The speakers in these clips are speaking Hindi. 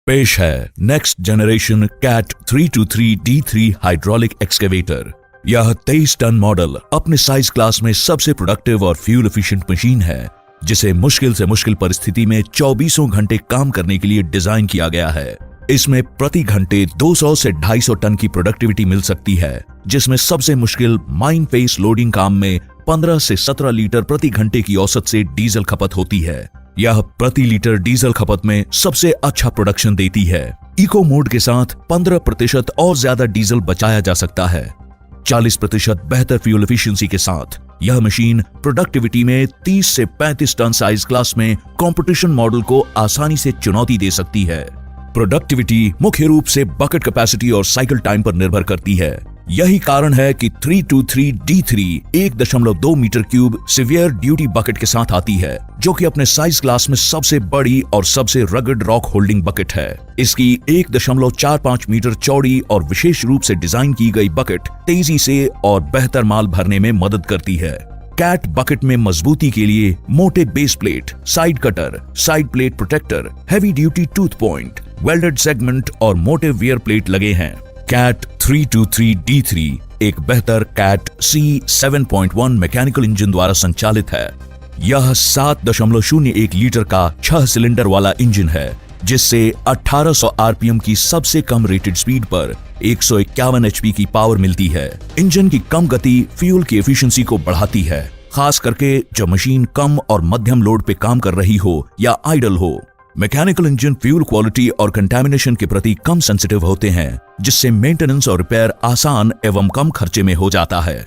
पेश है next generation Cat 323D3 hydraulic excavator. यह 23 टन मॉडल अपने साइज क्लास में सबसे प्रोडक्टिव और फ्यूल एफिशिएंट मशीन है, जिसे मुश्किल से मुश्किल परिस्थिति में 24 घंटे काम करने के लिए डिजाइन किया गया है। इसमें प्रति घंटे 200 से 250 टन की प्रोडक्टिविटी मिल सकती है, जिसमें सबसे मुश्किल माइन फेस लोडिंग काम में 15 से 17 लीटर प्रति घंटे की औसत से डीजल खपत होती है। यह प्रति लीटर डीजल खपत में सबसे अच्छा प्रोडक्शन देती है। इको मोड के साथ 15% और ज्यादा डीजल बचाया जा सकता है। 40% बेहतर फ्यूल एफिशिएंसी के साथ यह मशीन प्रोडक्टिविटी में 30 से 35 टन साइज क्लास में कंपटीशन मॉडल को आसानी से चुनौती दे सकती है। प्रोडक्टिविटी मुख्य रूप से बकेट कैपेसिटी और साइकिल टाइम पर निर्भर करती है। यही कारण है कि 323D3 1.2 metre cube severe duty bucket के साथ आती है, जो कि अपने साइज क्लास में सबसे बड़ी और सबसे रगड रॉक होल्डिंग बकेट है। इसकी 1.45 मीटर चौड़ी और विशेष रूप से डिजाइन की गई बकेट तेजी से और बेहतर माल भरने में मदद करती है। कैट बकेट में मजबूती के लिए मोटे base plate, side cutter, side plate protector, heavy duty tooth point, welded segment और मोटे वियर प्लेट लगे हैं। कैट 323D3 एक बेहतर कैट C7.1 मैकेनिकल इंजन द्वारा संचालित है। यह 7.01 लीटर का 6 सिलेंडर वाला इंजन है, जिससे 1800 आरपीएम की सबसे कम रेटेड स्पीड पर 151 एचपी की पावर मिलती है। इंजन की कम गति फ्यूल की एफिशिएंसी को बढ़ाती है, खास करके जब मशीन कम और मध्यम लोड पे काम कर रही हो या आइडल हो। मैकेनिकल इंजन फ्यूल क्वालिटी और कंटामिनेशन के प्रति कम सेंसिटिव होते हैं, जिससे मेंटेनेंस और रिपेयर आसान एवं कम खर्चे में हो जाता है।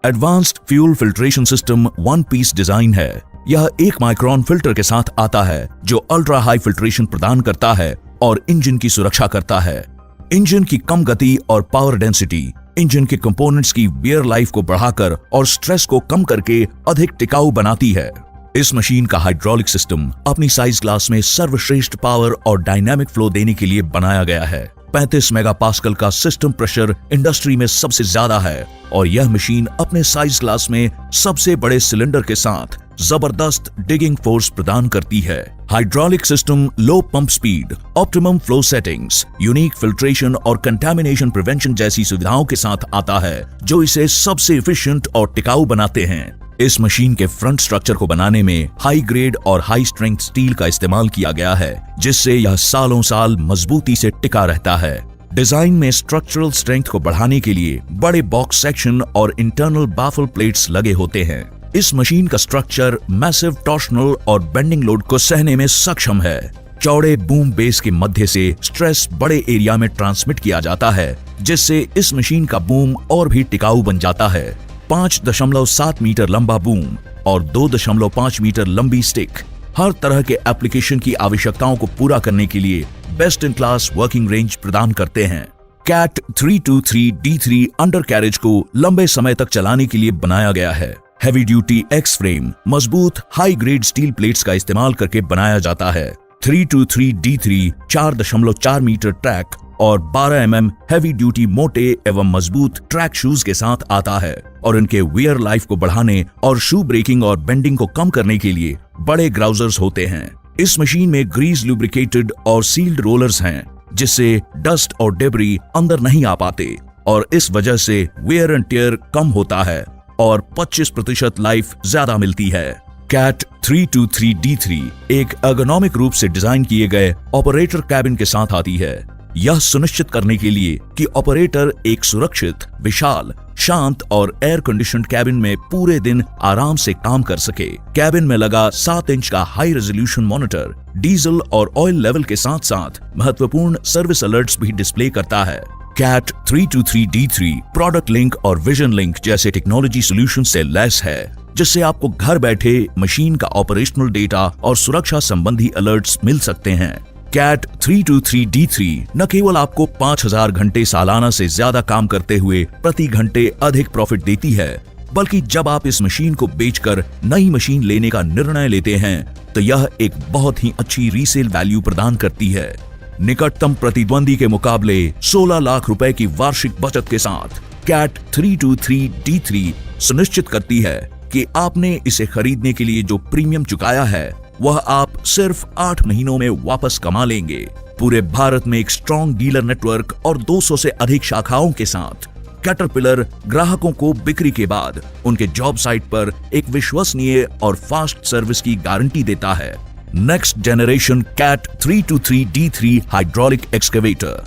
Advanced fuel filtration system one piece design है। यह 1 माइक्रोन फिल्टर के साथ आता है, जो अल्ट्रा हाई फिल्ट्रेशन प्रदान करता है और इंजन की सुरक्षा करता है। इंजन की कम गति और पावर डेंसिटी इंजन के कंपोनेंट्स की वेयर लाइफ को बढ़ाकर और स्ट्रेस को कम करके अधिक टिकाऊ बनाती है। इस मशीन का हाइड्रोलिक सिस्टम अपनी साइज क्लास में सर्वश्रेष्ठ पावर और डायनामिक फ्लो देने के लिए बनाया गया है। 35 मेगापास्कल का सिस्टम प्रेशर इंडस्ट्री में सबसे ज्यादा है और यह मशीन अपने साइज क्लास में सबसे बड़े सिलेंडर के साथ जबरदस्त डिगिंग फोर्स प्रदान करती है। Hydraulic system low pump speed, optimum flow settings, unique filtration और कंटामिनेशन प्रिवेंशन जैसी सुविधाओं के साथ आता है, जो इसे सबसे एफिशिएंट और टिकाऊ बनाते हैं। इस मशीन के फ्रंट स्ट्रक्चर को बनाने में हाई ग्रेड और हाई स्ट्रेंथ स्टील का इस्तेमाल किया गया है, जिससे यह सालों साल मजबूती से टिका रहता है। डिजाइन में स्ट्रक्चरल स्ट्रेंथ को बढ़ाने के लिए बड़े बॉक्स सेक्शन और इंटरनल बाफल प्लेट्स लगे होते हैं। इस मशीन का स्ट्रक्चर मैसिव टॉर्शनल और बेंडिंग लोड को सहने में सक्षम है। चौड़े बूम बेस के मध्य से स्ट्रेस बड़े एरिया में ट्रांसमिट किया जाता है, जिससे इस मशीन का बूम और भी टिकाऊ बन जाता है। 5.7 मीटर लंबा बूम और 2.5 मीटर लंबी स्टिक हर तरह के एप्लीकेशन की आवश्यकताओं को पूरा करने के लिए best in class working range प्रदान करते हैं। कैट 323D3 अंडर कैरेज को लंबे समय तक चलाने के लिए बनाया गया है। हैवी ड्यूटी एक्स फ्रेम मजबूत हाई ग्रेड स्टील प्लेट्स का इस्तेमाल करके बनाया जाता है। 323D3 4.4 मीटर ट्रैक और 12 mm हैवी ड्यूटी मोटे एवं मजबूत ट्रैक शूज के साथ आता है और इनके वियर लाइफ को बढ़ाने और शू ब्रेकिंग और बेंडिंग को कम करने के लिए बड़े ग्राउजर्स होते हैं। इस मशीन में ग्रीस लुब्रिकेटेड और सील्ड रोलर्स हैं, जिससे डस्ट और डेब्री अंदर नहीं आ पाते और इस वजह से वेयर एंड टेयर कम होता है और 25% लाइफ ज्यादा मिलती है। कैट 323D3 एक एर्गोनॉमिक रूप से डिजाइन किए गए ऑपरेटर कैबिन के साथ आती है, यह सुनिश्चित करने के लिए कि ऑपरेटर एक सुरक्षित, विशाल, शांत और एयर कंडीशनड कैबिन में पूरे दिन आराम से काम कर सके। कैबिन में लगा 7 इंच का हाई रेजोल्यूशन मॉनिटर डीजल और ऑयल लेवल के साथ साथ महत्वपूर्ण सर्विस अलर्ट्स भी डिस्प्ले करता है। कैट 323D3 प्रोडक्ट लिंक और विजन लिंक जैसे टेक्नोलॉजी सॉल्यूशन से लैस है, जिससे आपको घर बैठे मशीन का ऑपरेशनल डेटा और सुरक्षा संबंधी अलर्ट्स मिल सकते हैं। कैट 323D3 न केवल आपको 5000 घंटे सालाना से ज्यादा काम करते हुए प्रति घंटे अधिक प्रॉफिट देती है, बल्कि जब आप इस मशीन को बेचकर नई मशीन लेने का निर्णय लेते हैं तो यह एक बहुत ही अच्छी रीसेल वैल्यू प्रदान करती है। निकटतम प्रतिद्वंदी के मुकाबले 16 लाख रुपए की वार्षिक बचत के साथ कैट 323D3 सुनिश्चित करती है कि आपने इसे खरीदने के लिए जो प्रीमियम चुकाया है वह आप सिर्फ 8 महीनों में वापस कमा लेंगे। पूरे भारत में एक स्ट्रॉन्ग डीलर नेटवर्क और 200 से अधिक शाखाओं के साथ कैटरपिलर ग्राहकों को बिक्री के बाद उनके जॉब साइट पर एक विश्वसनीय और फास्ट सर्विस की गारंटी देता है। Next generation Cat 323D3 hydraulic excavator.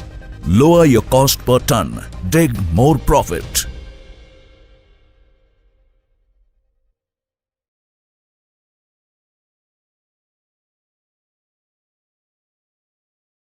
Lower your cost per ton, dig more profit.